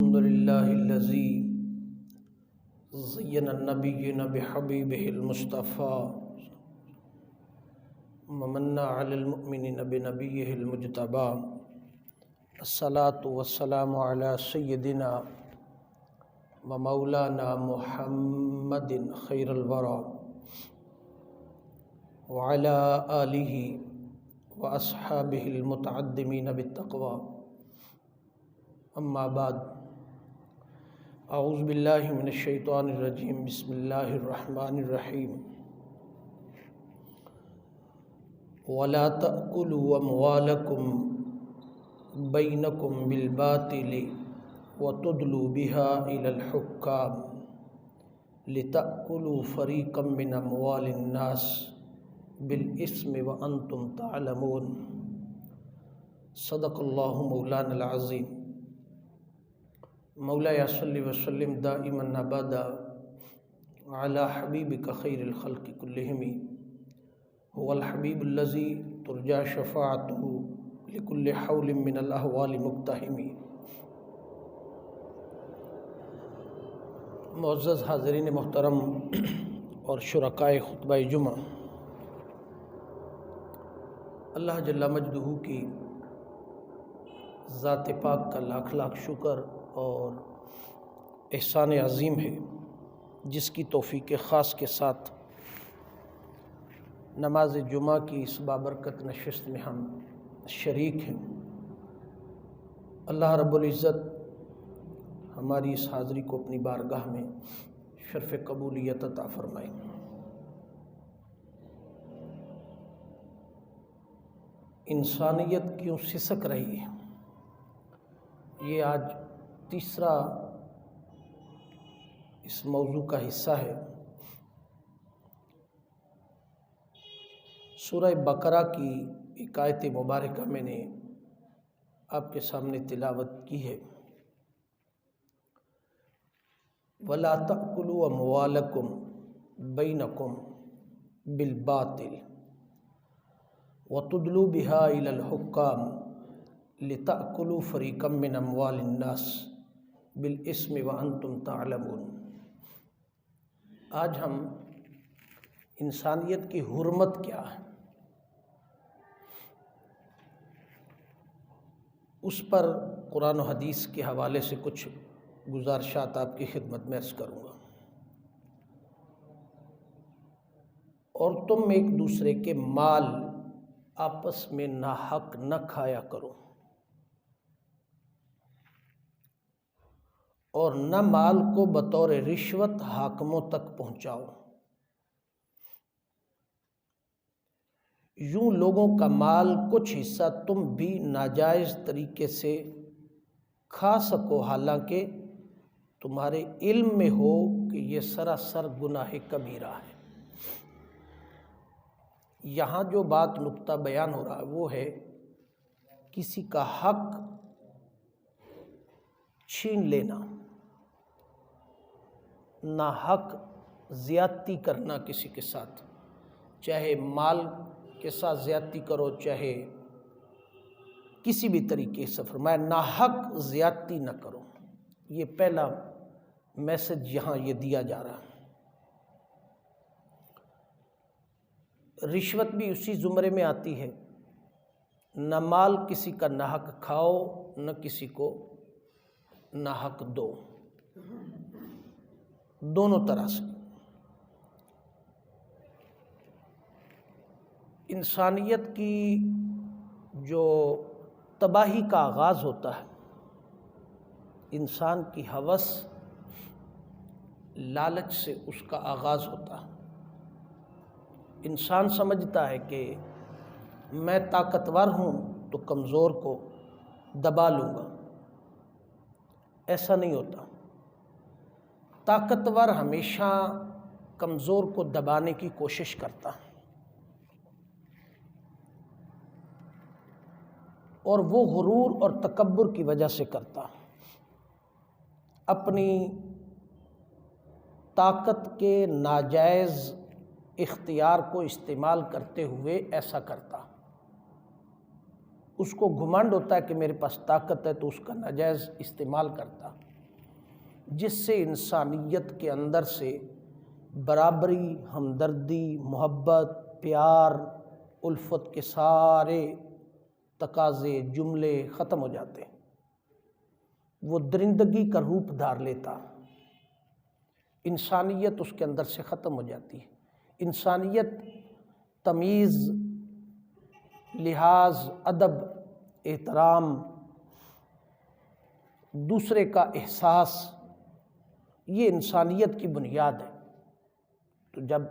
الحمد لله الذي زين النبيين بحبيبه المصطفى ومن على المؤمنين بنبيه المجتبى الصلاة والسلام على سيدنا ومولانا محمد خير الورى وعلى آله وأصحابه المتعدمين بالتقوى اما بعد اعوذ باللہ من الشیطان الرجیم بسم اللہ الرحمن الرحیم ولا تأکلوا اموالکم بینکم بالباطل وتدلوا بها الى الحکام لتأکلوا فریقا من اموال الناس بالاسم وانتم تعلمون صدق اللہ مولانا العظیم مولاي صل وسلم دائما ابدا على حبيبك خير الخلق كلهم هو الحبيب الذي ترجى شفاعته لكل حول من الاحوال مقتحم. معزز حاضرین محترم اور شرکائے خطبہ جمعہ، اللہ جل مجدہ کی ذات پاک کا لاکھ لاکھ شکر اور احسان عظیم ہے جس کی توفیق خاص کے ساتھ نماز جمعہ کی اس بابرکت نشست میں ہم شریک ہیں. اللہ رب العزت ہماری اس حاضری کو اپنی بارگاہ میں شرف قبولیت عطا فرمائے. انسانیت کیوں سسک رہی ہے، یہ آج تیسرا اس موضوع کا حصہ ہے. سورہ بقرہ کی ایک آیت مبارکہ میں نے آپ کے سامنے تلاوت کی ہے. وَلَا تَأْكُلُوا أَمْوَالَكُمْ بَيْنَكُمْ بِالْبَاطِلِ وَتُدْلُوا بِهَا إِلَى الْحُكَّامِ لِتَأْكُلُوا فَرِيقًا مِّنْ أَمْوَالِ النَّاسِ بالاسم وانتم تعلمون. آج ہم انسانیت کی حرمت کیا ہے اس پر قرآن و حدیث کے حوالے سے کچھ گزارشات آپ کی خدمت میں عرض کروں گا. اور تم ایک دوسرے کے مال آپس میں ناحق نہ کھایا کرو، اور نہ مال کو بطور رشوت حاکموں تک پہنچاؤ. یوں لوگوں کا مال کچھ حصہ تم بھی ناجائز طریقے سے کھا سکو، حالانکہ تمہارے علم میں ہو کہ یہ سراسر گناہ کبیرہ ہے. یہاں جو بات نقطہ بیان ہو رہا ہے وہ ہے کسی کا حق چھین لینا، ناحق زیادتی کرنا کسی کے ساتھ، چاہے مال کے ساتھ زیادتی کرو چاہے کسی بھی طریقے سے. فرمایا ناحق زیادتی نہ کرو. یہ پہلا میسج یہاں یہ دیا جا رہا ہے. رشوت بھی اسی زمرے میں آتی ہے. نہ مال کسی کا ناحق کھاؤ نہ کسی کو ناحق دو، دونوں طرح سے. انسانیت کی جو تباہی کا آغاز ہوتا ہے، انسان کی ہوس لالچ سے اس کا آغاز ہوتا ہے. انسان سمجھتا ہے کہ میں طاقتور ہوں تو کمزور کو دبا لوں گا. ایسا نہیں ہوتا. طاقتور ہمیشہ کمزور کو دبانے کی کوشش کرتا ہے، اور وہ غرور اور تکبر کی وجہ سے کرتا ہے. اپنی طاقت کے ناجائز اختیار کو استعمال کرتے ہوئے ایسا کرتا. اس کو گھمنڈ ہوتا ہے کہ میرے پاس طاقت ہے تو اس کا ناجائز استعمال کرتا. جس سے انسانیت کے اندر سے برابری، ہمدردی، محبت، پیار، الفت کے سارے تقاضے، جملے ختم ہو جاتے ہیں۔ وہ درندگی کا روپ دھار لیتا، انسانیت اس کے اندر سے ختم ہو جاتی ہے۔ انسانیت تمیز، لحاظ، ادب، احترام، دوسرے کا احساس، یہ انسانیت کی بنیاد ہے۔ تو جب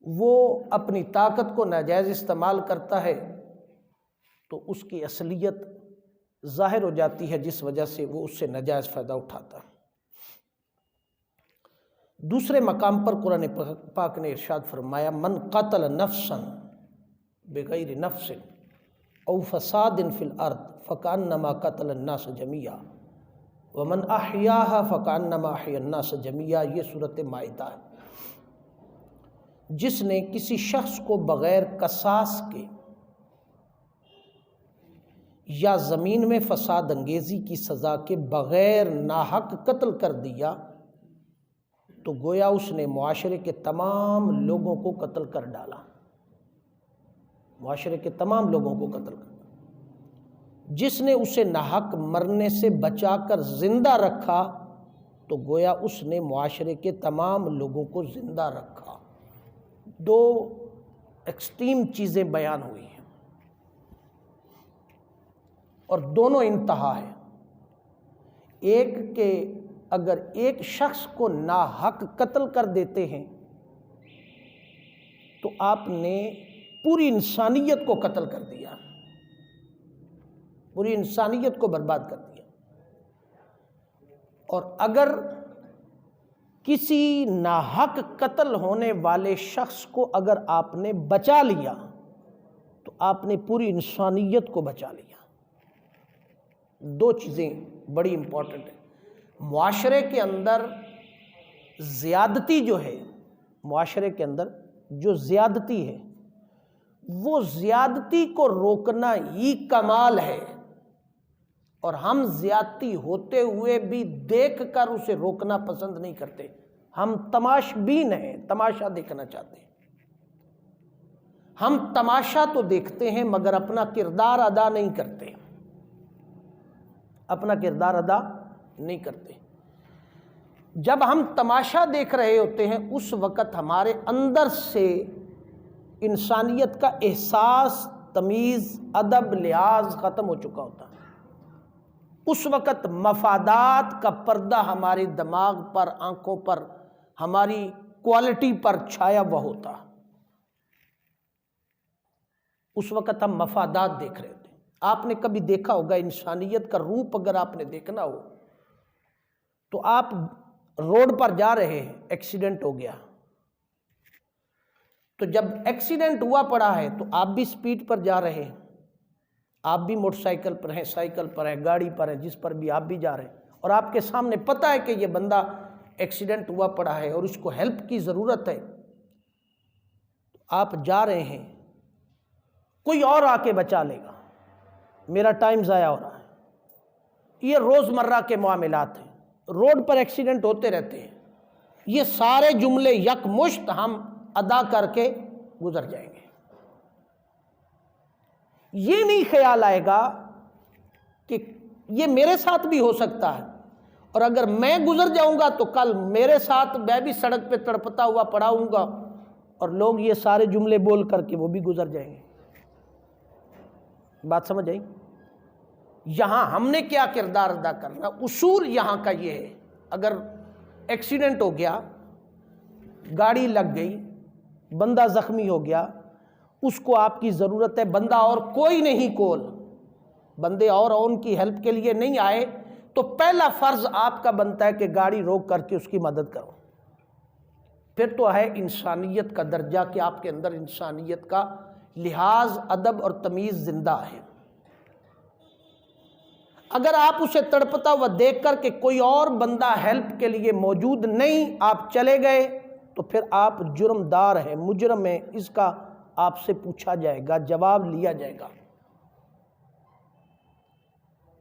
وہ اپنی طاقت کو ناجائز استعمال کرتا ہے تو اس کی اصلیت ظاہر ہو جاتی ہے، جس وجہ سے وہ اس سے ناجائز فائدہ اٹھاتا ہے۔ دوسرے مقام پر قرآن پاک نے ارشاد فرمایا، من قتل نفسا بغیر نفس او فساد فی الارض فکأنما قتل الناس جميعا ومن احیاها فکأنما احیا الناس جميعا۔ یہ سورۃ مائدہ ہے۔ جس نے کسی شخص کو بغیر قصاص کے یا زمین میں فساد انگیزی کی سزا کے بغیر ناحق قتل کر دیا تو گویا اس نے معاشرے کے تمام لوگوں کو قتل کر ڈالا، معاشرے کے تمام لوگوں کو قتل کر ڈالا۔ جس نے اسے ناحق مرنے سے بچا کر زندہ رکھا تو گویا اس نے معاشرے کے تمام لوگوں کو زندہ رکھا۔ دو ایکسٹریم چیزیں بیان ہوئی ہیں اور دونوں انتہا ہے۔ ایک کہ اگر ایک شخص کو ناحق قتل کر دیتے ہیں تو آپ نے پوری انسانیت کو قتل کر دیا، پوری انسانیت کو برباد کر دیا۔ اور اگر کسی ناحق قتل ہونے والے شخص کو اگر آپ نے بچا لیا تو آپ نے پوری انسانیت کو بچا لیا۔ دو چیزیں بڑی امپورٹنٹ ہیں۔ معاشرے کے اندر زیادتی جو ہے، معاشرے کے اندر جو زیادتی ہے، وہ زیادتی کو روکنا ہی کمال ہے، اور ہم زیادتی ہوتے ہوئے بھی دیکھ کر اسے روکنا پسند نہیں کرتے۔ ہم تماش بین ہیں، تماشا دیکھنا چاہتے ہیں۔ ہم تماشا تو دیکھتے ہیں مگر اپنا کردار ادا نہیں کرتے، اپنا کردار ادا نہیں کرتے۔ جب ہم تماشا دیکھ رہے ہوتے ہیں اس وقت ہمارے اندر سے انسانیت کا احساس، تمیز، ادب، لحاظ ختم ہو چکا ہوتا ہے۔ اس وقت مفادات کا پردہ ہمارے دماغ پر، آنکھوں پر، ہماری کوالٹی پر چھایا ہوا ہوتا۔ اس وقت ہم مفادات دیکھ رہے ہوتے ہیں۔ آپ نے کبھی دیکھا ہوگا، انسانیت کا روپ اگر آپ نے دیکھنا ہو تو آپ روڈ پر جا رہے ہیں، ایکسیڈنٹ ہو گیا، تو جب ایکسیڈنٹ ہوا پڑا ہے تو آپ بھی سپیڈ پر جا رہے ہیں، آپ بھی موٹر سائیکل پر ہیں، سائیکل پر ہیں، گاڑی پر ہیں، جس پر بھی آپ بھی جا رہے ہیں، اور آپ کے سامنے پتہ ہے کہ یہ بندہ ایکسیڈنٹ ہوا پڑا ہے اور اس کو ہیلپ کی ضرورت ہے، آپ جا رہے ہیں، کوئی اور آ کے بچا لے گا، میرا ٹائم ضائع ہو رہا ہے۔ یہ روزمرہ کے معاملات ہیں، روڈ پر ایکسیڈنٹ ہوتے رہتے ہیں۔ یہ سارے جملے یکمشت ہم ادا کر کے گزر جائیں گے۔ یہ نہیں خیال آئے گا کہ یہ میرے ساتھ بھی ہو سکتا ہے، اور اگر میں گزر جاؤں گا تو کل میرے ساتھ میں بھی سڑک پہ تڑپتا ہوا پڑا ہوں گا، اور لوگ یہ سارے جملے بول کر کے وہ بھی گزر جائیں گے۔ بات سمجھ آئی؟ یہاں ہم نے کیا کردار ادا کرنا، اصول یہاں کا یہ ہے۔ اگر ایکسیڈنٹ ہو گیا، گاڑی لگ گئی، بندہ زخمی ہو گیا، اس کو آپ کی ضرورت ہے، بندہ اور کوئی نہیں کول، بندے اور ان کی ہیلپ کے لیے نہیں آئے، تو پہلا فرض آپ کا بنتا ہے کہ گاڑی روک کر کے اس کی مدد کرو۔ پھر تو ہے انسانیت کا درجہ کہ آپ کے اندر انسانیت کا لحاظ، ادب اور تمیز زندہ ہے۔ اگر آپ اسے تڑپتا ہوا دیکھ کر کہ کوئی اور بندہ ہیلپ کے لیے موجود نہیں، آپ چلے گئے، تو پھر آپ جرمدار ہیں، مجرم ہیں، اس کا آپ سے پوچھا جائے گا، جواب لیا جائے گا۔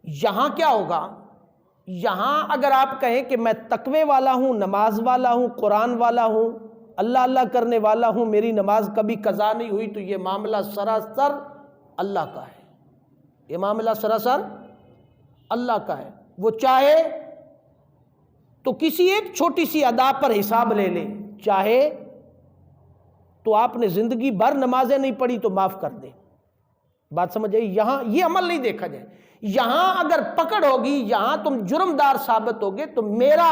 یہاں کیا ہوگا یہاں اگر آپ کہیں کہ میں تقوی والا ہوں، نماز والا ہوں، قرآن والا ہوں، اللہ اللہ کرنے والا ہوں، میری نماز کبھی قضا نہیں ہوئی، تو یہ معاملہ سراسر اللہ کا ہے، یہ معاملہ سراسر اللہ کا ہے۔ وہ چاہے تو کسی ایک چھوٹی سی ادا پر حساب لے لے، چاہے تو آپ نے زندگی بھر نمازیں نہیں پڑھی تو معاف کر دے۔ بات سمجھ آئی؟ یہاں یہ عمل نہیں دیکھا جائے۔ یہاں اگر پکڑ ہوگی، یہاں تم جرمدار ثابت ہوگے، تو میرا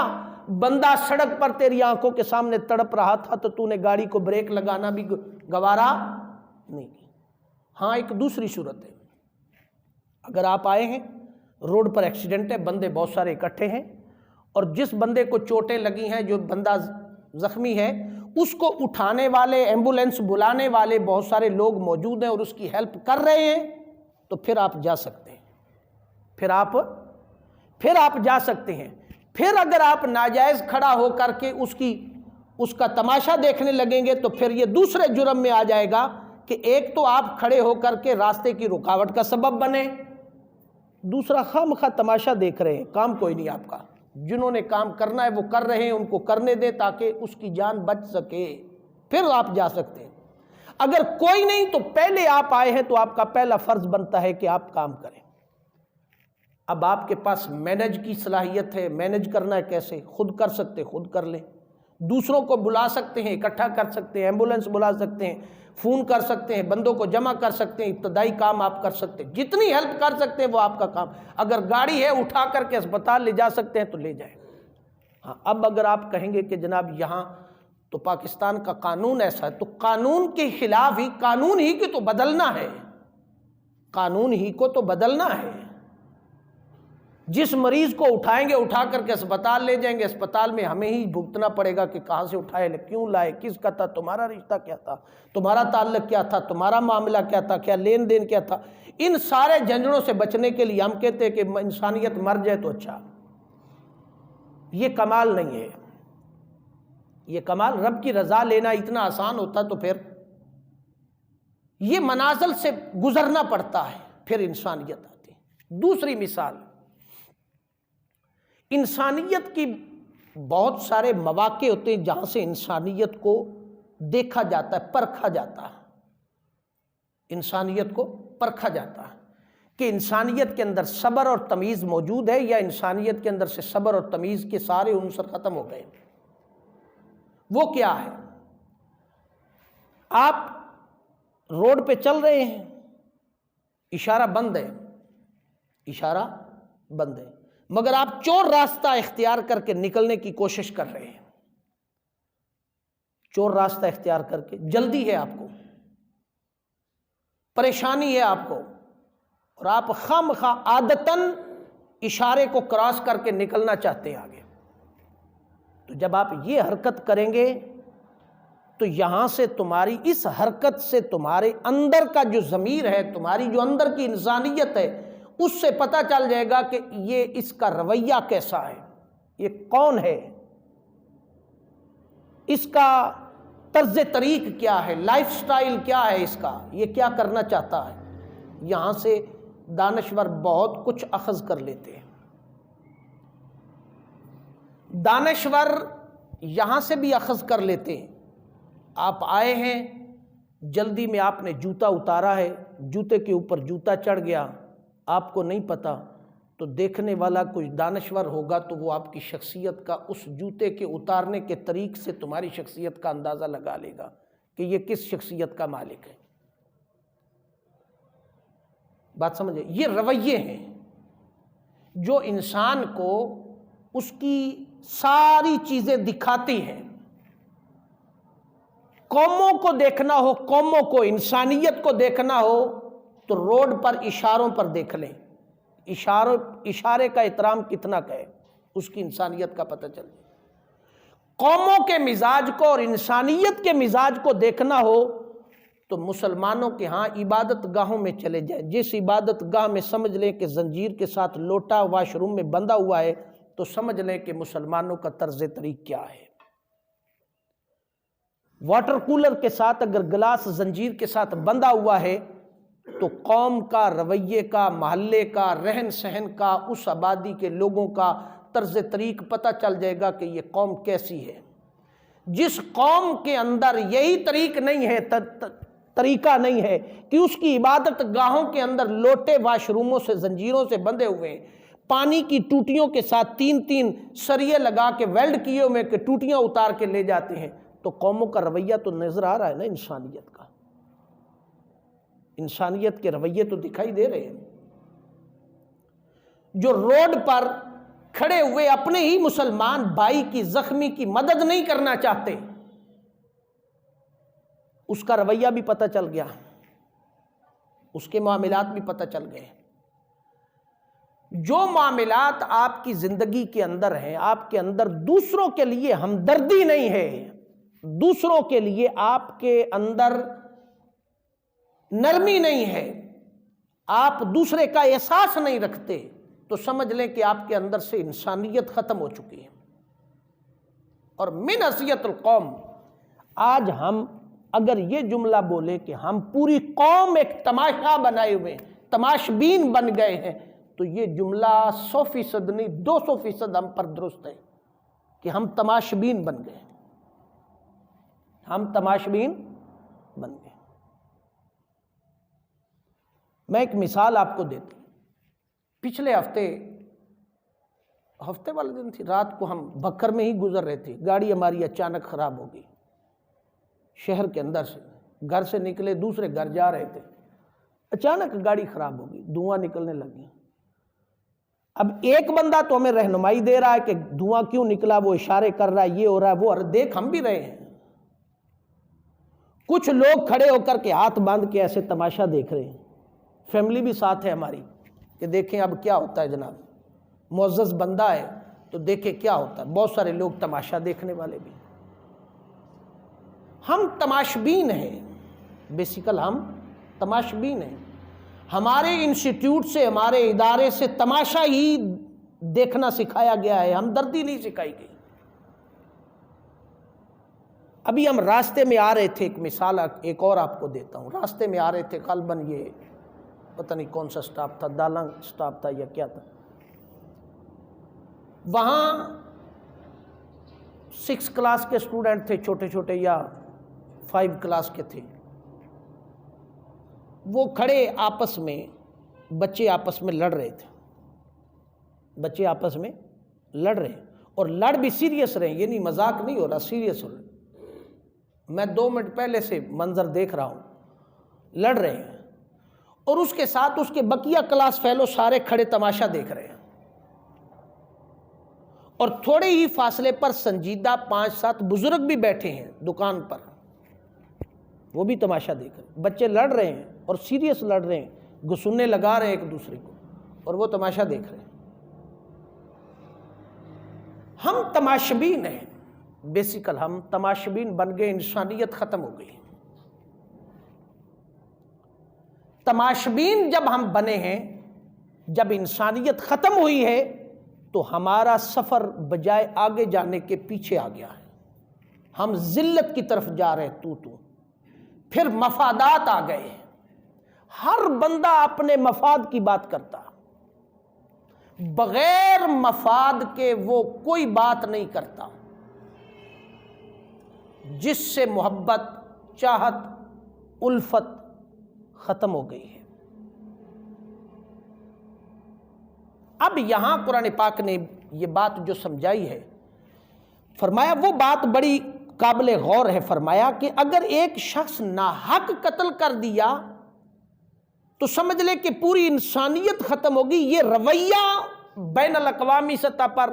بندہ سڑک پر تیری آنکھوں کے سامنے تڑپ رہا تھا تو تو نے گاڑی کو بریک لگانا بھی گوارا نہیں کی۔ ہاں ایک دوسری صورت ہے، اگر آپ آئے ہیں، روڈ پر ایکسیڈنٹ ہے، بندے بہت سارے اکٹھے ہیں، اور جس بندے کو چوٹیں لگی ہیں، جو بندہ زخمی ہے، اس کو اٹھانے والے، ایمبولینس بلانے والے بہت سارے لوگ موجود ہیں اور اس کی ہیلپ کر رہے ہیں، تو پھر آپ جا سکتے ہیں، پھر آپ جا سکتے ہیں۔ پھر اگر آپ ناجائز کھڑا ہو کر کے اس کا تماشا دیکھنے لگیں گے تو پھر یہ دوسرے جرم میں آ جائے گا کہ ایک تو آپ کھڑے ہو کر کے راستے کی رکاوٹ کا سبب بنے، دوسرا خواہ تماشا دیکھ رہے ہیں، کام کوئی نہیں آپ کا۔ جنہوں نے کام کرنا ہے وہ کر رہے ہیں، ان کو کرنے دیں تاکہ اس کی جان بچ سکے، پھر آپ جا سکتے ہیں۔ اگر کوئی نہیں تو پہلے آپ آئے ہیں تو آپ کا پہلا فرض بنتا ہے کہ آپ کام کریں۔ اب آپ کے پاس مینج کی صلاحیت ہے، مینج کرنا ہے کیسے؟ خود کر سکتے خود کر لیں، دوسروں کو بلا سکتے ہیں، اکٹھا کر سکتے ہیں، ایمبولینس بلا سکتے ہیں، فون کر سکتے ہیں، بندوں کو جمع کر سکتے ہیں، ابتدائی کام آپ کر سکتے ہیں، جتنی ہیلپ کر سکتے ہیں وہ آپ کا کام۔ اگر گاڑی ہے اٹھا کر کے اسپتال لے جا سکتے ہیں تو لے جائیں۔ ہاں اب اگر آپ کہیں گے کہ جناب یہاں تو پاکستان کا قانون ایسا ہے، تو قانون کے خلاف ہی، قانون ہی کو تو بدلنا ہے، قانون ہی کو تو بدلنا ہے۔ جس مریض کو اٹھائیں گے اٹھا کر کے اسپتال لے جائیں گے، اسپتال میں ہمیں ہی بھگتنا پڑے گا کہ کہاں سے اٹھائے، کیوں لائے، کس کا تھا، تمہارا رشتہ کیا تھا، تمہارا تعلق کیا تھا، تمہارا معاملہ کیا تھا، کیا لین دین کیا تھا۔ ان سارے جھنجھڑوں سے بچنے کے لیے ہم کہتے ہیں کہ انسانیت مر جائے تو اچھا۔ یہ کمال نہیں ہے، یہ کمال، رب کی رضا لینا اتنا آسان ہوتا تو پھر یہ منازل سے گزرنا پڑتا ہے، پھر انسانیت آتی ہے۔ دوسری مثال، انسانیت کی بہت سارے مواقع ہوتے ہیں جہاں سے انسانیت کو دیکھا جاتا ہے، پرکھا جاتا ہے، انسانیت کو پرکھا جاتا ہے کہ انسانیت کے اندر صبر اور تمیز موجود ہے یا انسانیت کے اندر سے صبر اور تمیز کے سارے عنصر ختم ہو گئے۔ وہ کیا ہے؟ آپ روڈ پہ چل رہے ہیں، اشارہ بند ہے، اشارہ بند ہے، مگر آپ چور راستہ اختیار کر کے نکلنے کی کوشش کر رہے ہیں، چور راستہ اختیار کر کے، جلدی ہے آپ کو، پریشانی ہے آپ کو، اور آپ خواہ عادتاً اشارے کو کراس کر کے نکلنا چاہتے ہیں آگے۔ تو جب آپ یہ حرکت کریں گے تو یہاں سے تمہاری اس حرکت سے تمہارے اندر کا جو ضمیر ہے، تمہاری جو اندر کی انسانیت ہے، اس سے پتہ چل جائے گا کہ یہ اس کا رویہ کیسا ہے، یہ کون ہے، اس کا طرز طریق کیا ہے، لائف سٹائل کیا ہے اس کا، یہ کیا کرنا چاہتا ہے۔ یہاں سے دانشور بہت کچھ اخذ کر لیتے ہیں۔ دانشور یہاں سے بھی اخذ کر لیتے ہیں۔ آپ آئے ہیں، جلدی میں آپ نے جوتا اتارا ہے، جوتے کے اوپر جوتا چڑھ گیا، آپ کو نہیں پتا، تو دیکھنے والا کچھ دانشور ہوگا تو وہ آپ کی شخصیت کا اس جوتے کے اتارنے کے طریق سے تمہاری شخصیت کا اندازہ لگا لے گا کہ یہ کس شخصیت کا مالک ہے۔ بات سمجھے؟ یہ رویے ہیں جو انسان کو اس کی ساری چیزیں دکھاتی ہیں۔ قوموں کو دیکھنا ہو، قوموں کو، انسانیت کو دیکھنا ہو تو روڈ پر اشاروں پر دیکھ لیں، اشارے کا احترام کتنا ہے، اس کی انسانیت کا پتہ چل جائے۔ قوموں کے مزاج کو اور انسانیت کے مزاج کو دیکھنا ہو تو مسلمانوں کے ہاں عبادت گاہوں میں چلے جائیں۔ جس عبادت گاہ میں سمجھ لیں کہ زنجیر کے ساتھ لوٹا واش روم میں بندھا ہوا ہے تو سمجھ لیں کہ مسلمانوں کا طرز طریق کیا ہے۔ واٹر کولر کے ساتھ اگر گلاس زنجیر کے ساتھ بندھا ہوا ہے تو قوم کا، رویے کا، محلے کا، رہن سہن کا، اس آبادی کے لوگوں کا طرز طریق پتہ چل جائے گا کہ یہ قوم کیسی ہے۔ جس قوم کے اندر یہی طریق نہیں ہے، طریقہ نہیں ہے کہ اس کی عبادت گاہوں کے اندر لوٹے واش روموں سے، زنجیروں سے بندھے ہوئے ہیں، پانی کی ٹوٹیوں کے ساتھ 3 سریے لگا کے ویلڈ کیے ہوئے کہ ٹوٹیاں اتار کے لے جاتے ہیں، تو قوموں کا رویہ تو نظر آ رہا ہے نا، انسانیت کا، انسانیت کے رویے تو دکھائی دے رہے ہیں۔ جو روڈ پر کھڑے ہوئے اپنے ہی مسلمان بھائی کی، زخمی کی مدد نہیں کرنا چاہتے، اس کا رویہ بھی پتہ چل گیا، اس کے معاملات بھی پتہ چل گئے۔ جو معاملات آپ کی زندگی کے اندر ہیں، آپ کے اندر دوسروں کے لیے ہمدردی نہیں ہے، دوسروں کے لیے آپ کے اندر نرمی نہیں ہے، آپ دوسرے کا احساس نہیں رکھتے، تو سمجھ لیں کہ آپ کے اندر سے انسانیت ختم ہو چکی ہے۔ اور من اذیت القوم، آج ہم اگر یہ جملہ بولے کہ ہم پوری قوم ایک تماشا بنائے ہوئے، تماشبین بن گئے ہیں، تو یہ جملہ 100% نہیں 200% ہم پر درست ہے کہ ہم تماشبین بن گئے، ہم تماشبین بن گئے۔ میں ایک مثال آپ کو دیتا ہوں۔ پچھلے ہفتے والے دن تھی، رات کو ہم بکر میں ہی گزر رہے تھے، گاڑی ہماری اچانک خراب ہو گئی، شہر کے اندر سے، گھر سے نکلے دوسرے گھر جا رہے تھے، اچانک گاڑی خراب ہو گئی، دھواں نکلنے لگی۔ اب ایک بندہ تو ہمیں رہنمائی دے رہا ہے کہ دھواں کیوں نکلا، وہ اشارے کر رہا ہے، یہ ہو رہا ہے، وہ ہو رہا ہے، دیکھ ہم بھی رہے ہیں۔ کچھ لوگ کھڑے ہو کر کے ہاتھ باندھ کے ایسے تماشا دیکھ رہے ہیں، فیملی بھی ساتھ ہے ہماری کہ دیکھیں اب کیا ہوتا ہے جناب، معزز بندہ ہے تو دیکھیں کیا ہوتا ہے، بہت سارے لوگ تماشا دیکھنے والے بھی۔ ہم تماشبین ہیں، بیسیکل ہم تماشبین ہیں۔ ہمارے انسٹیٹیوٹ سے، ہمارے ادارے سے تماشا ہی دیکھنا سکھایا گیا ہے، ہمدردی نہیں سکھائی گئی۔ ابھی ہم راستے میں آ رہے تھے، ایک مثال ایک اور آپ کو دیتا ہوں، راستے میں آ رہے تھے، غالباً یہ پتہ نہیں کون سا سٹاپ تھا، دالنگ سٹاپ تھا یا کیا تھا، وہاں 6 کلاس کے اسٹوڈنٹ تھے، چھوٹے چھوٹے، یا 5 کلاس کے تھے، وہ کھڑے آپس میں، بچے آپس میں لڑ رہے تھے، بچے آپس میں لڑ رہے ہیں، اور لڑ بھی سیریس رہے ہیں، یہ نہیں مذاق نہیں ہو رہا، سیریس ہو رہا ہے۔ میں 2 منٹ پہلے سے منظر دیکھ رہا ہوں، لڑ رہے ہیں، اور اس کے ساتھ اس کے بقیہ کلاس فیلو سارے کھڑے تماشا دیکھ رہے ہیں، اور تھوڑے ہی فاصلے پر سنجیدہ 5-7 بزرگ بھی بیٹھے ہیں دکان پر، وہ بھی تماشا دیکھ رہے ہیں۔ بچے لڑ رہے ہیں اور سیریس لڑ رہے ہیں، گھسنے لگا رہے ہیں ایک دوسرے کو، اور وہ تماشا دیکھ رہے ہیں۔ ہم تماشبین ہیں، بیسیکل ہم تماشبین بن گئے، انسانیت ختم ہو گئی۔ تماشبین جب ہم بنے ہیں، جب انسانیت ختم ہوئی ہے، تو ہمارا سفر بجائے آگے جانے کے پیچھے آ گیا ہے، ہم ذلت کی طرف جا رہے تو پھر مفادات آ گئے، ہر بندہ اپنے مفاد کی بات کرتا، بغیر مفاد کے وہ کوئی بات نہیں کرتا۔ جس سے محبت، چاہت، الفت ختم ہو گئی ہے۔ اب یہاں قرآن پاک نے یہ بات جو سمجھائی ہے، فرمایا وہ بات بڑی قابل غور ہے، فرمایا کہ اگر ایک شخص ناحق قتل کر دیا تو سمجھ لے کہ پوری انسانیت ختم ہوگی۔ یہ رویہ بین الاقوامی سطح پر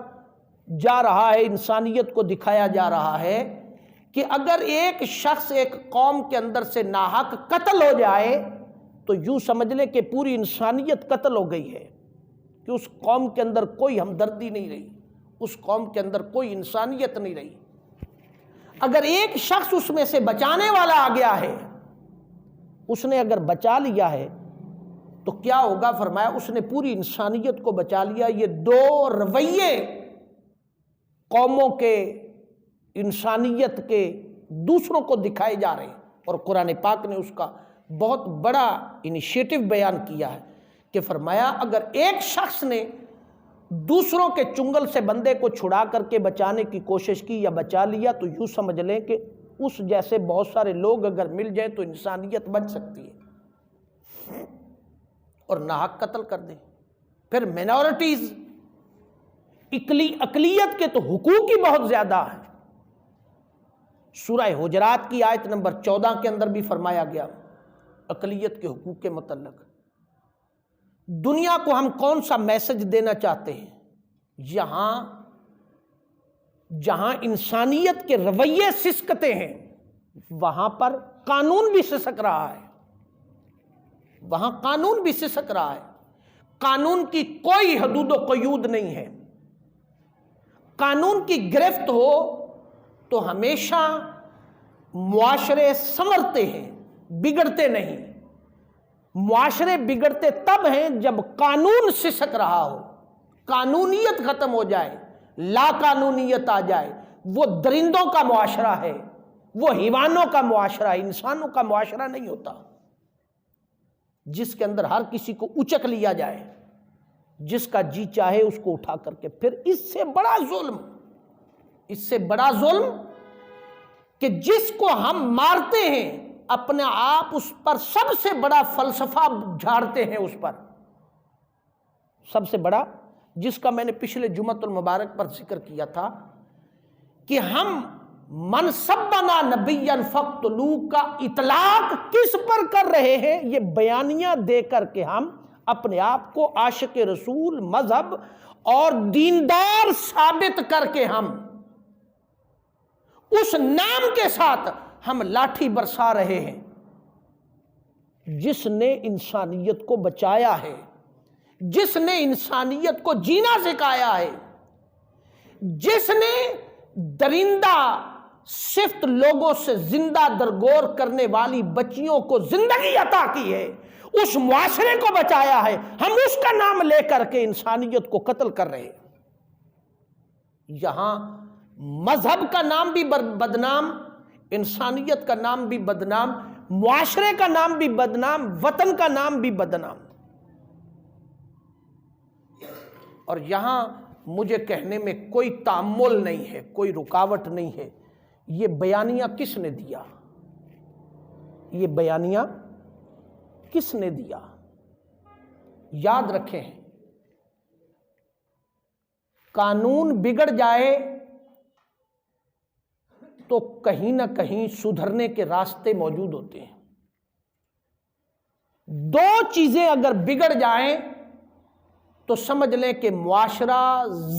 جا رہا ہے، انسانیت کو دکھایا جا رہا ہے کہ اگر ایک شخص ایک قوم کے اندر سے ناحق قتل ہو جائے تو یوں سمجھ لے کہ پوری انسانیت قتل ہو گئی ہے، کہ اس قوم کے اندر کوئی ہمدردی نہیں رہی، اس قوم کے اندر کوئی انسانیت نہیں رہی۔ اگر ایک شخص اس میں سے بچانے والا آ گیا ہے، اس نے اگر بچا لیا ہے تو کیا ہوگا؟ فرمایا اس نے پوری انسانیت کو بچا لیا۔ یہ 2 رویے قوموں کے، انسانیت کے، دوسروں کو دکھائے جا رہے ہیں، اور قرآن پاک نے اس کا بہت بڑا انیشیٹو بیان کیا ہے کہ فرمایا اگر ایک شخص نے دوسروں کے چنگل سے بندے کو چھڑا کر کے بچانے کی کوشش کی یا بچا لیا تو یوں سمجھ لیں کہ اس جیسے بہت سارے لوگ اگر مل جائیں تو انسانیت بچ سکتی ہے، اور ناحق قتل کر دیں۔ پھر مینورٹیز، اقلیت کے تو حقوق ہی بہت زیادہ ہیں۔ سورہ حجرات کی آیت نمبر 14 کے اندر بھی فرمایا گیا اقلیت کے حقوق کے متعلق۔ دنیا کو ہم کون سا میسج دینا چاہتے ہیں؟ جہاں انسانیت کے رویے سسکتے ہیں وہاں پر قانون بھی سسک رہا ہے، وہاں قانون بھی سسک رہا ہے۔ قانون کی کوئی حدود و قیود نہیں ہے۔ قانون کی گرفت ہو تو ہمیشہ معاشرے سنورتے ہیں، بگڑتے نہیں۔ معاشرے بگڑتے تب ہیں جب قانون سسک رہا ہو، قانونیت ختم ہو جائے، لا قانونیت آ جائے۔ وہ درندوں کا معاشرہ ہے، وہ حیوانوں کا معاشرہ، انسانوں کا معاشرہ نہیں ہوتا، جس کے اندر ہر کسی کو اچک لیا جائے، جس کا جی چاہے اس کو اٹھا کر کے۔ پھر اس سے بڑا ظلم کہ جس کو ہم مارتے ہیں اپنے آپ اس پر سب سے بڑا فلسفہ جھاڑتے ہیں، اس پر سب سے بڑا، جس کا میں نے پچھلے جمعۃ المبارک پر ذکر کیا تھا کہ ہم من سبنا نبیا فاقتلوہ کا اطلاق کس پر کر رہے ہیں؟ یہ بیانیہ دے کر کے ہم اپنے آپ کو عاشق رسول، مذہب اور دیندار ثابت کر کے ہم اس نام کے ساتھ ہم لاٹھی برسا رہے ہیں جس نے انسانیت کو بچایا ہے، جس نے انسانیت کو جینا سکھایا ہے، جس نے درندہ صفت لوگوں سے زندہ درگور کرنے والی بچیوں کو زندگی عطا کی ہے، اس معاشرے کو بچایا ہے۔ ہم اس کا نام لے کر کے انسانیت کو قتل کر رہے ہیں۔ یہاں مذہب کا نام بھی بدنام، انسانیت کا نام بھی بدنام، معاشرے کا نام بھی بدنام، وطن کا نام بھی بدنام۔ اور یہاں مجھے کہنے میں کوئی تعمل نہیں ہے، کوئی رکاوٹ نہیں ہے، یہ بیانیہ کس نے دیا؟ یہ بیانیہ کس نے دیا؟ یاد رکھیں، قانون بگڑ جائے تو کہیں نہ کہیں سدھرنے کے راستے موجود ہوتے ہیں۔ دو چیزیں اگر بگڑ جائیں تو سمجھ لیں کہ معاشرہ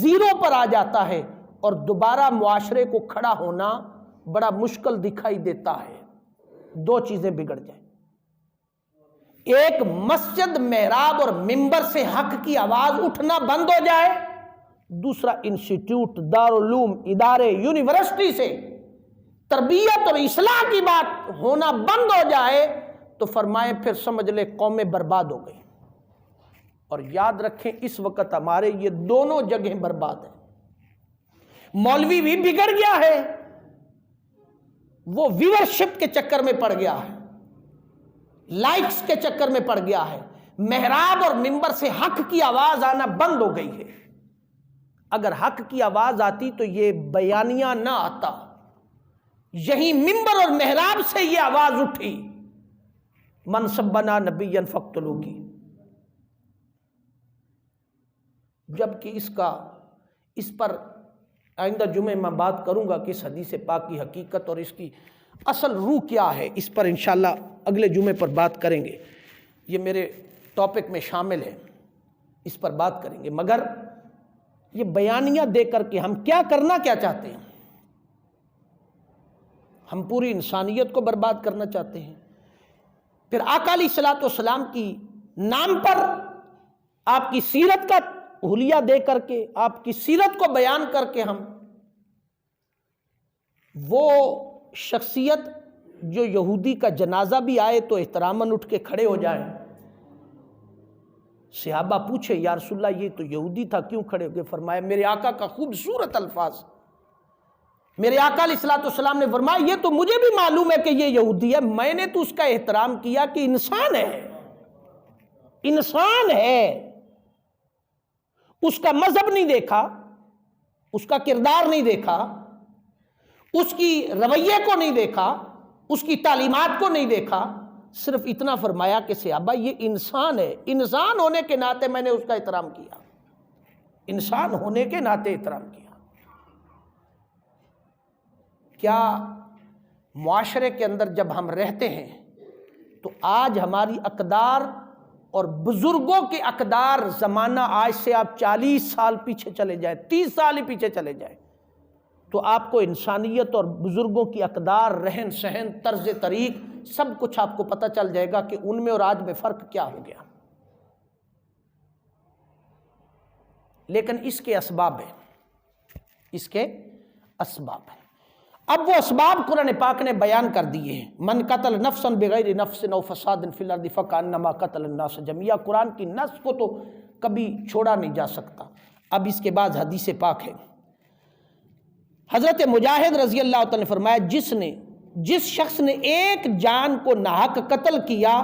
زیرو پر آ جاتا ہے اور دوبارہ معاشرے کو کھڑا ہونا بڑا مشکل دکھائی دیتا ہے۔ دو چیزیں بگڑ جائیں، ایک مسجد، محراب اور منبر سے حق کی آواز اٹھنا بند ہو جائے، دوسرا انسٹیٹیوٹ، دارالعلوم، ادارے، یونیورسٹی سے تربیت اور اصلاح کی بات ہونا بند ہو جائے تو فرمائے پھر سمجھ لے قومیں برباد ہو گئی۔ اور یاد رکھیں اس وقت ہمارے یہ دونوں جگہیں برباد ہیں۔ مولوی بھی بگڑ گیا ہے، وہ ویورشپ کے چکر میں پڑ گیا ہے، لائکس کے چکر میں پڑ گیا ہے، محراب اور منبر سے حق کی آواز آنا بند ہو گئی ہے۔ اگر حق کی آواز آتی تو یہ بیانیہ نہ آتا، یہی منبر اور محراب سے یہ آواز اٹھی من سبنا نبیا فاقتلوہ کی۔ جبکہ اس پر آئندہ جمعے میں بات کروں گا کہ اس حدیث پاک کی حقیقت اور اس کی اصل روح کیا ہے، اس پر انشاءاللہ اگلے جمعے پر بات کریں گے۔ یہ میرے ٹاپک میں شامل ہے، اس پر بات کریں گے۔ مگر یہ بیانیہ دے کر کے ہم کیا کرنا کیا چاہتے ہیں؟ ہم پوری انسانیت کو برباد کرنا چاہتے ہیں۔ پھر آقا علیہ الصلوۃ والسلام کی نام پر آپ کی سیرت کا حلیہ دے کر کے، آپ کی سیرت کو بیان کر کے ہم وہ شخصیت جو یہودی کا جنازہ بھی آئے تو احتراماً اٹھ کے کھڑے ہو جائیں۔ صحابہ پوچھے یا رسول اللہ یہ تو یہودی تھا، کیوں کھڑے ہو گئے؟ فرمایا میرے آقا کا خوبصورت الفاظ میرے آقا علیہ الصلوۃ والسلام نے فرمایا یہ تو مجھے بھی معلوم ہے کہ یہ یہودی ہے، میں نے تو اس کا احترام کیا کہ انسان ہے، انسان ہے، اس کا مذہب نہیں دیکھا، اس کا کردار نہیں دیکھا، اس کی رویے کو نہیں دیکھا، اس کی تعلیمات کو نہیں دیکھا، صرف اتنا فرمایا کہ صحابہ یہ انسان ہے، انسان ہونے کے ناطے میں نے اس کا احترام کیا، انسان ہونے کے ناطے احترام کیا۔ کیا معاشرے کے اندر جب ہم رہتے ہیں تو آج ہماری اقدار اور بزرگوں کے اقدار، زمانہ آج سے آپ 40 سال پیچھے چلے جائیں، 30 سال ہی پیچھے چلے جائیں، تو آپ کو انسانیت اور بزرگوں کی اقدار، رہن سہن، طرز طریق، سب کچھ آپ کو پتہ چل جائے گا کہ ان میں اور آج میں فرق کیا ہو گیا۔ لیکن اس کے اسباب ہیں، اس کے اسباب ہیں۔ اب وہ اسباب قرآن پاک نے بیان کر دیے ہیں۔ من قتل نفسا بغیر نفس او فساد فی الارض فکانما قتل الناس جميعا، قرآن کی نص کو تو کبھی چھوڑا نہیں جا سکتا۔ اب اس کے بعد حدیث پاک ہے، حضرت مجاہد رضی اللہ عنہ نے فرمایا جس شخص نے ایک جان کو ناحق قتل کیا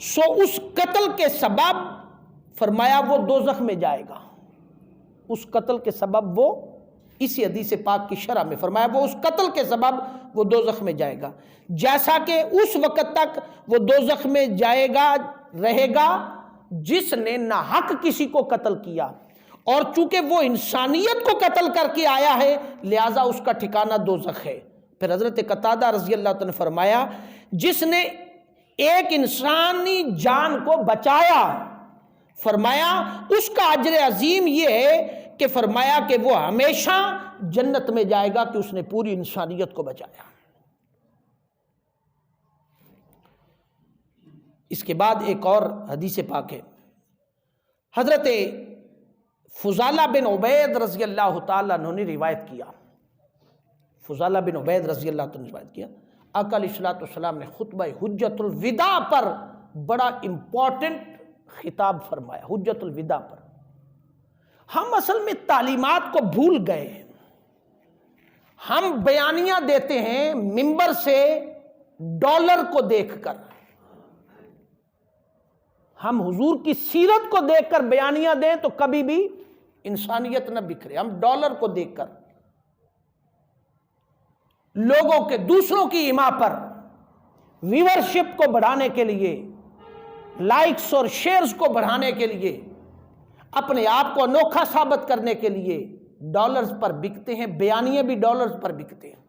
سو اس قتل کے سبب فرمایا وہ دوزخ میں جائے گا، اس قتل کے سبب وہ، اسی حدیث پاک کی شرح میں فرمایا وہ اس قتل کے سبب وہ دوزخ میں جائے گا، جیسا کہ اس وقت تک وہ دوزخ میں جائے گا رہے گا جس نے ناحق کسی کو قتل کیا، اور چونکہ وہ انسانیت کو قتل کر کے آیا ہے لہذا اس کا ٹھکانہ دوزخ ہے۔ پھر حضرت قتادہ رضی اللہ عنہ نے فرمایا جس نے ایک انسانی جان کو بچایا، فرمایا اس کا اجر عظیم یہ ہے کہ فرمایا کہ وہ ہمیشہ جنت میں جائے گا کہ اس نے پوری انسانیت کو بچایا۔ اس کے بعد ایک اور حدیث پاک ہے، حضرت فضالہ بن عبید رضی اللہ تعالیٰ عنہ نے روایت کیا، فضالہ بن عبید رضی اللہ عنہ نے روایت کیا، آقا علیہ الصلوۃ والسلام نے خطبہ حجۃ الوداع پر بڑا امپورٹنٹ خطاب فرمایا، حجۃ الوداع پر۔ ہم اصل میں تعلیمات کو بھول گئے ہیں، ہم بیانیاں دیتے ہیں منبر سے ڈالر کو دیکھ کر، ہم حضور کی سیرت کو دیکھ کر بیانیاں دیں تو کبھی بھی انسانیت نہ بکھرے، ہم ڈالر کو دیکھ کر لوگوں کے، دوسروں کی ایما پر ویورشپ کو بڑھانے کے لیے، لائکس اور شیئرز کو بڑھانے کے لیے، اپنے آپ کو انوکھا ثابت کرنے کے لیے ڈالرز پر بکتے ہیں، بیانیے بھی ڈالرز پر بکتے ہیں۔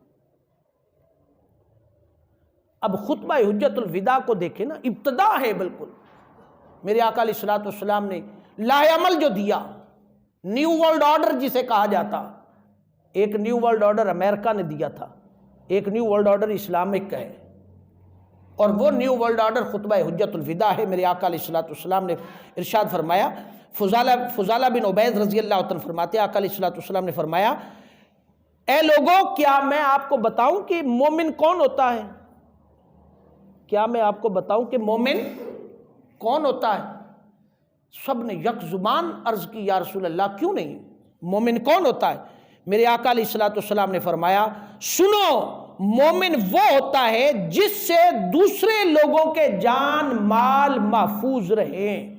اب خطبہ حجۃ الوداع کو دیکھیں نا، ابتدا ہے بالکل، میرے آقا علیہ الصلوۃ والسلام نے لاہ عمل جو دیا، نیو ورلڈ آرڈر جسے کہا جاتا، ایک نیو ورلڈ آرڈر امریکہ نے دیا تھا، ایک نیو ورلڈ آرڈر اسلامک کا ہے، اور وہ نیو ورلڈ آرڈر خطبہ حجۃ الوداع ہے۔ میرے آقا علیہ الصلوۃ والسلام نے ارشاد فرمایا، فضالہ بن عبید رضی اللہ عنہ فرماتے ہیں آقا علیہ الصلوۃ والسلام نے فرمایا اے لوگوں کیا میں آپ کو بتاؤں کہ مومن کون ہوتا ہے؟ کیا میں آپ کو بتاؤں کہ مومن کون ہوتا ہے؟ سب نے یک زبان عرض کی یا رسول اللہ کیوں نہیں، مومن کون ہوتا ہے؟ میرے آقا علیہ الصلوۃ والسلام نے فرمایا سنو، مومن وہ ہوتا ہے جس سے دوسرے لوگوں کے جان مال محفوظ رہیں،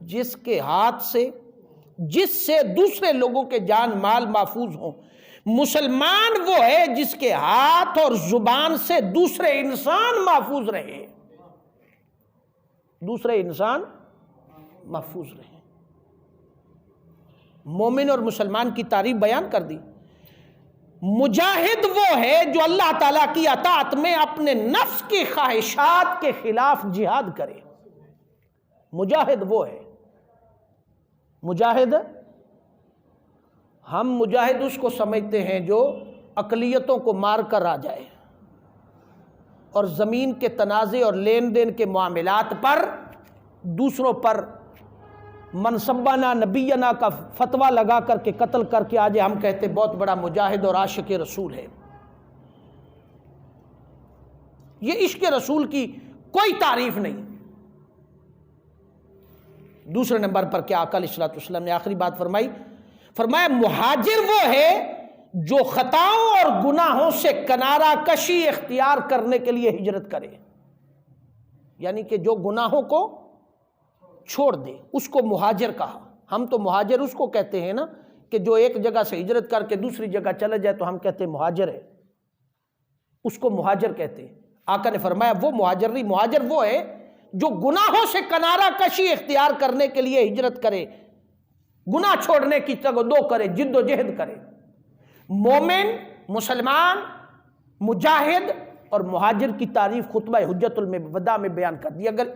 جس کے ہاتھ سے، جس سے دوسرے لوگوں کے جان مال محفوظ ہوں۔ مسلمان وہ ہے جس کے ہاتھ اور زبان سے دوسرے انسان محفوظ رہے، دوسرے انسان محفوظ رہے۔ مومن اور مسلمان کی تعریف بیان کر دی۔ مجاہد وہ ہے جو اللہ تعالیٰ کی اطاعت میں اپنے نفس کی خواہشات کے خلاف جہاد کرے، مجاہد وہ ہے۔ مجاہد، ہم مجاہد اس کو سمجھتے ہیں جو اقلیتوں کو مار کر آ جائے اور زمین کے تنازع اور لین دین کے معاملات پر دوسروں پر منصبانہ نبینا کا فتویٰ لگا کر کے قتل کر کے آج ہم کہتے بہت بڑا مجاہد اور عاشق رسول ہے۔ یہ عشق رسول کی کوئی تعریف نہیں۔ دوسرے نمبر پر کیا آقا علیہ الصلوۃ والسلام نے آخری بات فرمائی، فرمایا مہاجر وہ ہے جو خطاؤں اور گناہوں سے کنارہ کشی اختیار کرنے کے لیے ہجرت کرے، یعنی کہ جو گناہوں کو چھوڑ دے، اس کو مہاجر کہا۔ ہم تو مہاجر اس کو کہتے ہیں نا کہ جو ایک جگہ سے ہجرت کر کے دوسری جگہ چلا جائے تو ہم کہتے ہیں مہاجر ہے، اس کو مہاجر کہتے ہیں۔ آقا نے فرمایا وہ مہاجر نہیں، مہاجر وہ ہے جو گناہوں سے کنارہ کشی اختیار کرنے کے لیے ہجرت کرے، گناہ چھوڑنے کی تگدو کرے، جد و جہد کرے۔ مومن، مسلمان، مجاہد اور مہاجر کی تعریف خطبہ حجت الوداع میں بیان کر دی۔ اگر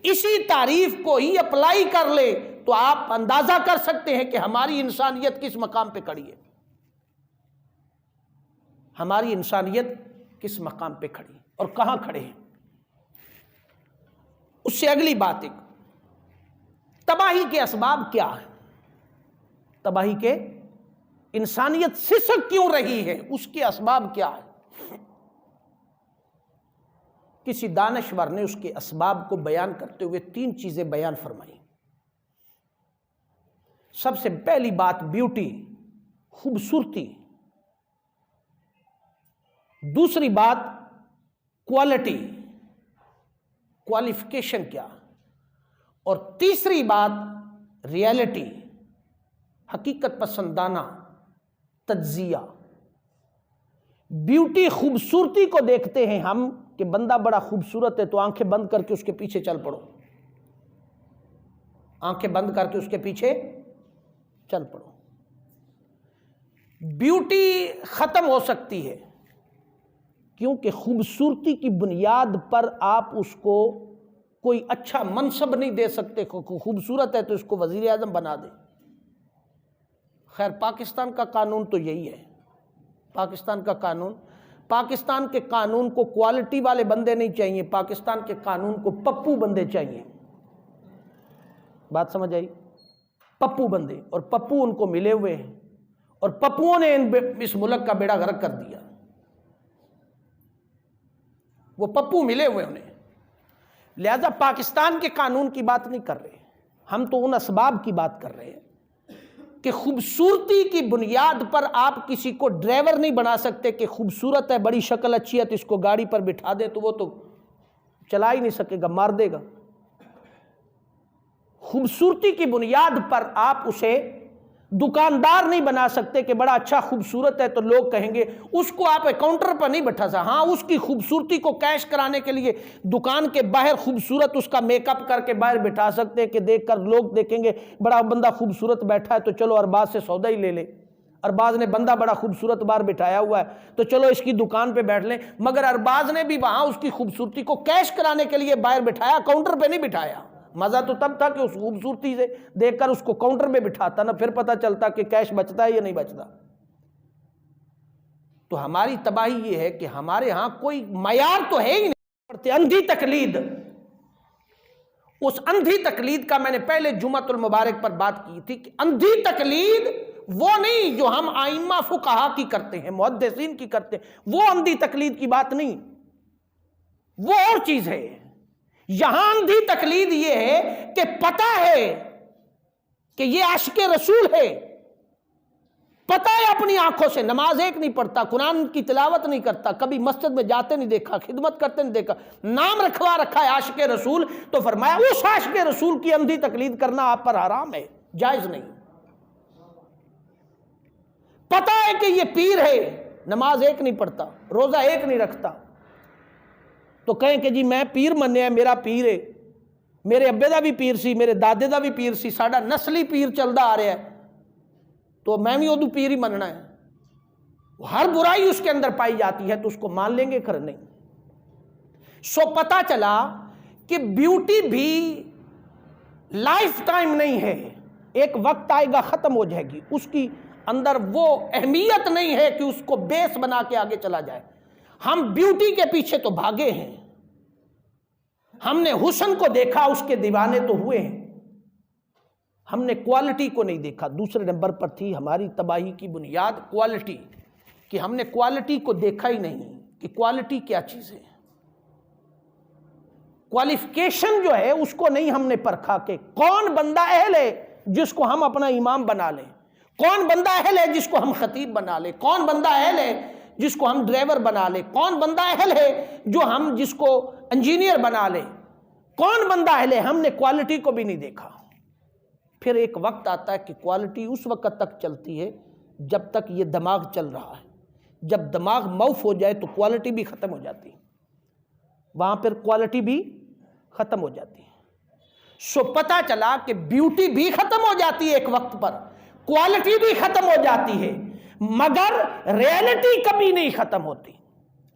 اسی تعریف کو ہی اپلائی کر لے تو آپ اندازہ کر سکتے ہیں کہ ہماری انسانیت کس مقام پہ کھڑی ہے، ہماری انسانیت کس مقام پہ کھڑی ہے اور کہاں کھڑے ہیں۔ اس سے اگلی بات ایک، تباہی کے اسباب کیا ہیں، تباہی کے، انسانیت سسک کیوں رہی ہے، اس کے اسباب کیا ہیں۔ کسی دانشور نے اس کے اسباب کو بیان کرتے ہوئے 3 چیزیں بیان فرمائی۔ سب سے پہلی بات بیوٹی، خوبصورتی، دوسری بات کوالٹی، کوالیفیکیشن کیا، اور تیسری بات ریالٹی، حقیقت پسندانہ تجزیہ۔ بیوٹی، خوبصورتی کو دیکھتے ہیں ہم کہ بندہ بڑا خوبصورت ہے تو آنکھیں بند کر کے اس کے پیچھے چل پڑو، آنکھیں بند کر کے اس کے پیچھے چل پڑو۔ بیوٹی ختم ہو سکتی ہے کیونکہ خوبصورتی کی بنیاد پر آپ اس کو کوئی اچھا منصب نہیں دے سکتے۔ خوبصورت ہے تو اس کو وزیر اعظم بنا دے۔ خیر پاکستان کا قانون تو یہی ہے، پاکستان کا قانون، پاکستان کے قانون کو کوالٹی والے بندے نہیں چاہیے، پاکستان کے قانون کو پپو بندے چاہیے۔ بات سمجھ آئی؟ پپو بندے، اور پپو ان کو ملے ہوئے ہیں، اور پپوؤں نے اس ملک کا بیڑا غرق کر دیا۔ وہ پپو ملے ہوئے انہیں، لہذا پاکستان کے قانون کی بات نہیں کر رہے، ہم تو ان اسباب کی بات کر رہے ہیں کہ خوبصورتی کی بنیاد پر آپ کسی کو ڈرائیور نہیں بنا سکتے کہ خوبصورت ہے، بڑی شکل اچھی ہے تو اس کو گاڑی پر بٹھا دے تو وہ تو چلا ہی نہیں سکے گا، مار دے گا۔ خوبصورتی کی بنیاد پر آپ اسے دکاندار نہیں بنا سکتے کہ بڑا اچھا خوبصورت ہے تو لوگ کہیں گے، اس کو آپ کاؤنٹر پر نہیں بٹھا سکتے۔ ہاں اس کی خوبصورتی کو کیش کرانے کے لیے دکان کے باہر خوبصورت اس کا میک اپ کر کے باہر بٹھا سکتے ہیں کہ دیکھ کر لوگ دیکھیں گے بڑا بندہ خوبصورت بیٹھا ہے تو چلو ارباز سے سودا ہی لے لے، ارباز نے بندہ بڑا خوبصورت باہر بٹھایا ہوا ہے تو چلو اس کی دکان پہ بیٹھ لیں، مگر ارباز نے بھی وہاں اس کی خوبصورتی کو کیش کرانے کے لیے باہر بٹھایا، کاؤنٹر پہ نہیں بٹھایا۔ مزہ تو تب تھا کہ اس خوبصورتی سے دیکھ کر اس کو کاؤنٹر پہ بٹھاتا نا، پھر پتہ چلتا کہ کیش بچتا ہے یا نہیں بچتا۔ تو ہماری تباہی یہ ہے کہ ہمارے ہاں کوئی معیار تو ہے ہی نہیں، اندھی تقلید۔ اس اندھی تقلید کا میں نے پہلے جمعۃ المبارک پر بات کی تھی کہ اندھی تقلید وہ نہیں جو ہم ائمہ فقہا کی کرتے ہیں، محدثین کی کرتے ہیں، وہ اندھی تقلید کی بات نہیں، وہ اور چیز ہے۔ یہاں اندھی تقلید یہ ہے کہ پتہ ہے کہ یہ عاشق رسول ہے، پتہ ہے اپنی آنکھوں سے، نماز ایک نہیں پڑھتا، قرآن کی تلاوت نہیں کرتا، کبھی مسجد میں جاتے نہیں دیکھا، خدمت کرتے نہیں دیکھا، نام رکھوا رکھا ہے عاشق رسول، تو فرمایا اس عاشق رسول کی اندھی تقلید کرنا آپ پر حرام ہے، جائز نہیں۔ پتہ ہے کہ یہ پیر ہے، نماز ایک نہیں پڑھتا، روزہ ایک نہیں رکھتا، تو کہیں کہ جی میں پیر منیا، میرا پیر ہے، میرے ابے دا بھی پیر سی، میرے دادے دا بھی پیر سی، ساڈا نسلی پیر چلدا آ رہا ہے تو میں بھی ادو پیر ہی مننا ہے۔ ہر برائی اس کے اندر پائی جاتی ہے تو اس کو مان لیں گے، کر نہیں۔ سو پتہ چلا کہ بیوٹی بھی لائف ٹائم نہیں ہے، ایک وقت آئے گا ختم ہو جائے گی، اس کی اندر وہ اہمیت نہیں ہے کہ اس کو بیس بنا کے آگے چلا جائے۔ ہم بیوٹی کے پیچھے تو بھاگے ہیں، ہم نے حسن کو دیکھا، اس کے دیوانے تو ہوئے ہیں، ہم نے کوالٹی کو نہیں دیکھا۔ دوسرے نمبر پر تھی ہماری تباہی کی بنیاد کوالٹی، کہ ہم نے کوالٹی کو دیکھا ہی نہیں کہ کوالٹی کیا چیز ہے۔ کوالیفیکیشن جو ہے اس کو نہیں ہم نے پرکھا کہ کون بندہ اہل ہے جس کو ہم اپنا امام بنا لیں، کون بندہ اہل ہے جس کو ہم خطیب بنا لیں؟ کون بندہ اہل ہے جس کو ہم ڈرائیور بنا لیں؟ کون بندہ اہل ہے جو ہم جس کو انجینئر بنا لیں؟ کون بندہ اہل ہے؟ ہم نے کوالٹی کو بھی نہیں دیکھا۔ پھر ایک وقت آتا ہے کہ کوالٹی اس وقت تک چلتی ہے جب تک یہ دماغ چل رہا ہے۔ جب دماغ موف ہو جائے تو کوالٹی بھی ختم ہو جاتی ہے، وہاں پھر کوالٹی بھی ختم ہو جاتی ہے۔ سو پتہ چلا کہ بیوٹی بھی ختم ہو جاتی ہے ایک وقت پر، کوالٹی بھی ختم ہو جاتی ہے، مگر ریئلٹی کبھی نہیں ختم ہوتی۔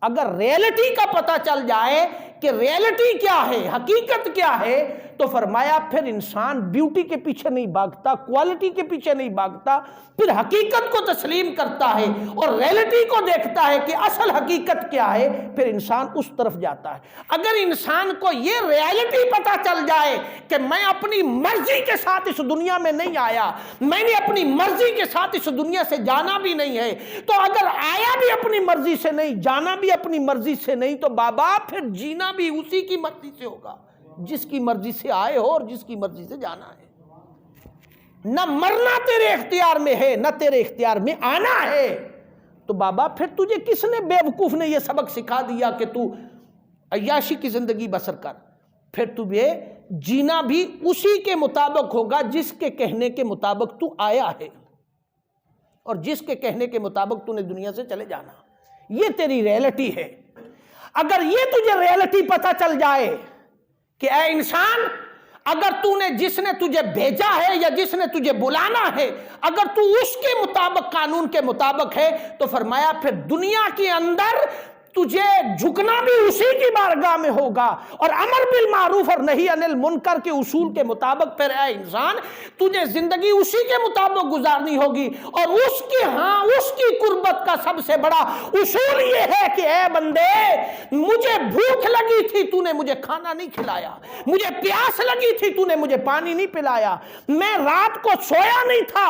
اگر ریئلٹی کا پتہ چل جائے کہ ریئلٹی کیا ہے، حقیقت کیا ہے، تو فرمایا پھر انسان بیوٹی کے پیچھے نہیں بھاگتا، کوالٹی کے پیچھے نہیں بھاگتا، پھر حقیقت کو تسلیم کرتا ہے اور ریئلٹی کو دیکھتا ہے کہ اصل حقیقت کیا ہے، پھر انسان اس طرف جاتا ہے۔ اگر انسان کو یہ ریئلٹی پتہ چل جائے کہ میں اپنی مرضی کے ساتھ اس دنیا میں نہیں آیا، میں نے اپنی مرضی کے ساتھ اس دنیا سے جانا بھی نہیں ہے، تو اگر آیا بھی اپنی مرضی سے نہیں، جانا بھی اپنی مرضی سے نہیں، تو بابا پھر جینا بھی اسی کی مرضی سے ہوگا جس کی مرضی سے آئے ہو اور جس کی مرضی سے جانا ہے۔ نہ مرنا تیرے اختیار میں ہے، نہ تیرے اختیار میں آنا ہے، تو بابا پھر تجھے کس نے بیوقوف نے یہ سبق سکھا دیا کہ تو عیاشی کی زندگی بسر کر؟ پھر تجھے جینا بھی اسی کے مطابق ہوگا جس کے کہنے کے مطابق تو آیا ہے اور جس کے کہنے کے مطابق تو نے دنیا سے چلے جانا۔ یہ تیری ریئلٹی ہے۔ اگر یہ تجھے ریئلٹی پتہ چل جائے کہ اے انسان، اگر تو نے جس نے تجھے بھیجا ہے یا جس نے تجھے بلانا ہے، اگر تو اس کے مطابق، قانون کے مطابق ہے، تو فرمایا پھر دنیا کے اندر تجھے جھکنا بھی اسی کی بارگاہ میں ہوگا، اور امر بالمعروف اور نہی عن المنکر کے اصول کے مطابق پھر اے انسان تجھے زندگی اسی کے مطابق گزارنی ہوگی۔ اور اس کی قربت کا سب سے بڑا اصول یہ ہے کہ اے بندے، مجھے بھوک لگی تھی، تو نے مجھے کھانا نہیں کھلایا، مجھے پیاس لگی تھی، تو نے مجھے پانی نہیں پلایا، میں رات کو سویا نہیں تھا،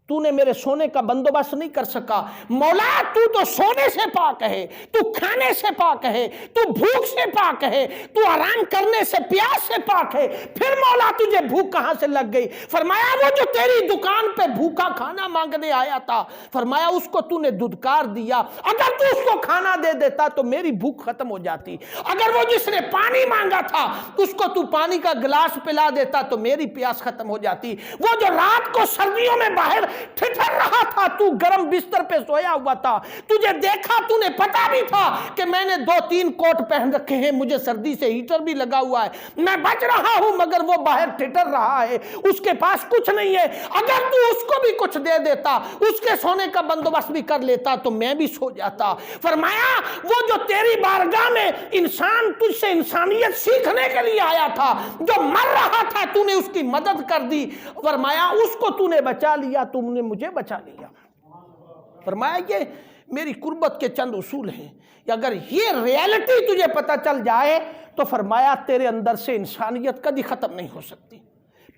تو نے میرے سونے کا بندوبست نہیں کر سکا۔ مولا تو سونے سے پاک ہے، تو کھانے سے پاک ہے، تو بھوک سے پاک ہے، تو آرام کرنے سے، پیاس سے پاک ہے، پھر مولا تجھے بھوک کہاں سے لگ گئی؟ فرمایا وہ جو تیری دکان پہ بھوکا کھانا مانگنے آیا تھا، فرمایا اس کو تو نے دھتکار دیا، اگر تو اس کو کھانا دے دیتا تو میری بھوک ختم ہو جاتی، اگر وہ جس نے پانی مانگا تھا اس کو تو پانی کا گلاس پلا دیتا تو میری پیاس ختم ہو جاتی، وہ جو رات کو سردیوں میں باہر ٹھٹر رہا تھا، تو گرم بستر پہ سویا ہوا تھا، تجھے دیکھا، تو نے پتا بھی تھا کہ میں نے 2-3 کوٹ پہن رکھے ہیں، مجھے سردی سے ہیٹر بھی لگا ہوا ہے، میں بچ رہا ہوں، مگر وہ باہر ٹھٹر رہا ہے، اس کے پاس کچھ نہیں ہے، اگر تو اس کو بھی کچھ دے دیتا، اس کے سونے کا بندوبست بھی کر لیتا تو میں بھی سو جاتا۔ فرمایا وہ جو تیری بارگاہ میں انسان تجھ سے انسانیت سیکھنے کے لیے آیا تھا، جو مر رہا تھا، تو نے اس کی مدد کر دی، فرمایا اس کو تو نے بچا لیا، تم نے مجھے بچا لیا۔ فرمایا یہ میری قربت کے چند اصول ہیں، اگر یہ ریئلٹی تجھے پتہ چل جائے تو فرمایا تیرے اندر سے انسانیت کبھی ختم نہیں ہو سکتی۔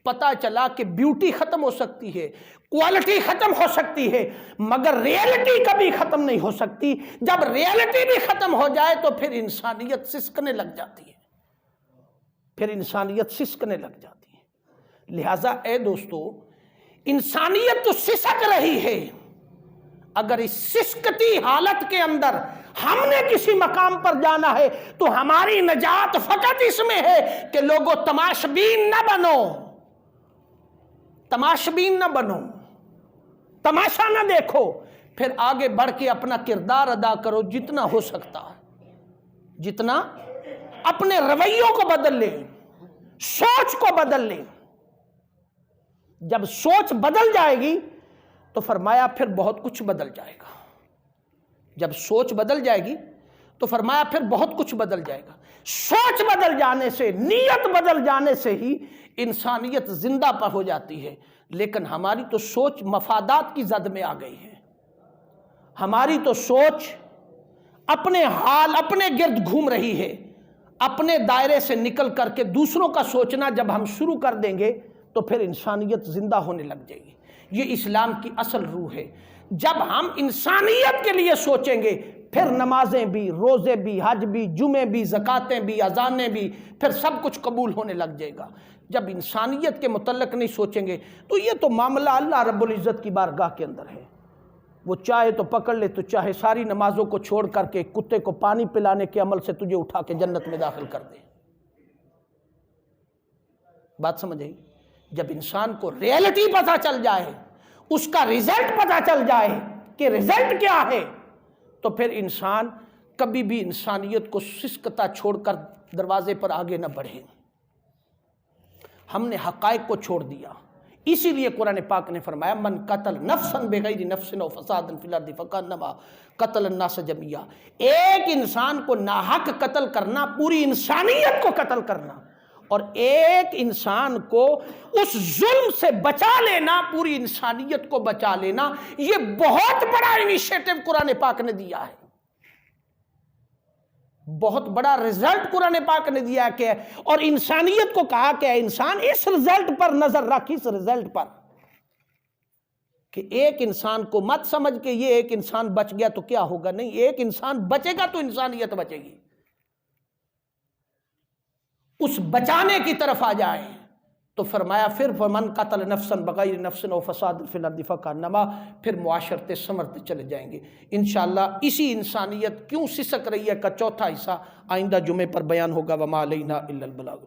پتہ چلا کہ بیوٹی ختم ہو سکتی ہے، کوالٹی ختم ہو سکتی ہے، مگر ریئلٹی کبھی ختم نہیں ہو سکتی۔ جب ریئلٹی بھی ختم ہو جائے تو پھر انسانیت سسکنے لگ جاتی ہے، پھر انسانیت سسکنے لگ جاتی ہے۔ لہٰذا اے دوستو، انسانیت تو سسک رہی ہے، اگر اس سسکتی حالت کے اندر ہم نے کسی مقام پر جانا ہے تو ہماری نجات فقط اس میں ہے کہ لوگوں تماشبین نہ بنو، تماشبین نہ بنو، تماشا نہ دیکھو، پھر آگے بڑھ کے اپنا کردار ادا کرو جتنا ہو سکتا ہے، جتنا اپنے رویوں کو بدل لے، سوچ کو بدل لے۔ جب سوچ بدل جائے گی تو فرمایا پھر بہت کچھ بدل جائے گا۔ جب سوچ بدل جائے گی تو فرمایا پھر بہت کچھ بدل جائے گا۔ سوچ بدل جانے سے، نیت بدل جانے سے ہی انسانیت زندہ پر ہو جاتی ہے، لیکن ہماری تو سوچ مفادات کی زد میں آ گئی ہے۔ ہماری تو سوچ اپنے حال، اپنے گرد گھوم رہی ہے، اپنے دائرے سے نکل کر کے دوسروں کا سوچنا جب ہم شروع کر دیں گے تو پھر انسانیت زندہ ہونے لگ جائے گی۔ یہ اسلام کی اصل روح ہے۔ جب ہم انسانیت کے لیے سوچیں گے پھر نمازیں بھی، روزے بھی، حج بھی، جمعے بھی، زکاتیں بھی، اذانیں بھی، پھر سب کچھ قبول ہونے لگ جائے گا۔ جب انسانیت کے متعلق نہیں سوچیں گے تو یہ تو معاملہ اللہ رب العزت کی بارگاہ کے اندر ہے، وہ چاہے تو پکڑ لے، تو چاہے ساری نمازوں کو چھوڑ کر کے کتے کو پانی پلانے کے عمل سے تجھے اٹھا کے جنت میں داخل کر دے۔ بات سمجھ آئی؟ جب انسان کو ریئلٹی پتہ چل جائے، اس کا رزلٹ پتہ چل جائے کہ رزلٹ کیا ہے، تو پھر انسان کبھی بھی انسانیت کو سسکتا چھوڑ کر دروازے پر آگے نہ بڑھے۔ ہم نے حقائق کو چھوڑ دیا، اسی لیے قرآن پاک نے فرمایا من قتل نفسا بغیر نفس او فساد فی الارض فکانما قتل الناس جميعا۔ ایک انسان کو ناحق قتل کرنا پوری انسانیت کو قتل کرنا، اور ایک انسان کو اس ظلم سے بچا لینا پوری انسانیت کو بچا لینا، یہ بہت بڑا انیشیٹو قرآن پاک نے دیا ہے، بہت بڑا رزلٹ قرآن پاک نے دیا کہ، اور انسانیت کو کہا کہ انسان اس رزلٹ پر نظر رکھ، اس رزلٹ پر کہ ایک انسان کو مت سمجھ کہ یہ ایک انسان بچ گیا تو کیا ہوگا، نہیں، ایک انسان بچے گا تو انسانیت بچے گی، اس بچانے کی طرف آ جائے۔ تو فرمایا پھر فمن قتل نفسا بغیر نفس او فساد فی الارض فکانما، پھر معاشرتے سنورتے چلے جائیں گے انشاءاللہ۔ اسی انسانیت کیوں سسک رہی ہے کا چوتھا حصہ آئندہ جمعے پر بیان ہوگا۔ وما علینا الا البلاغ۔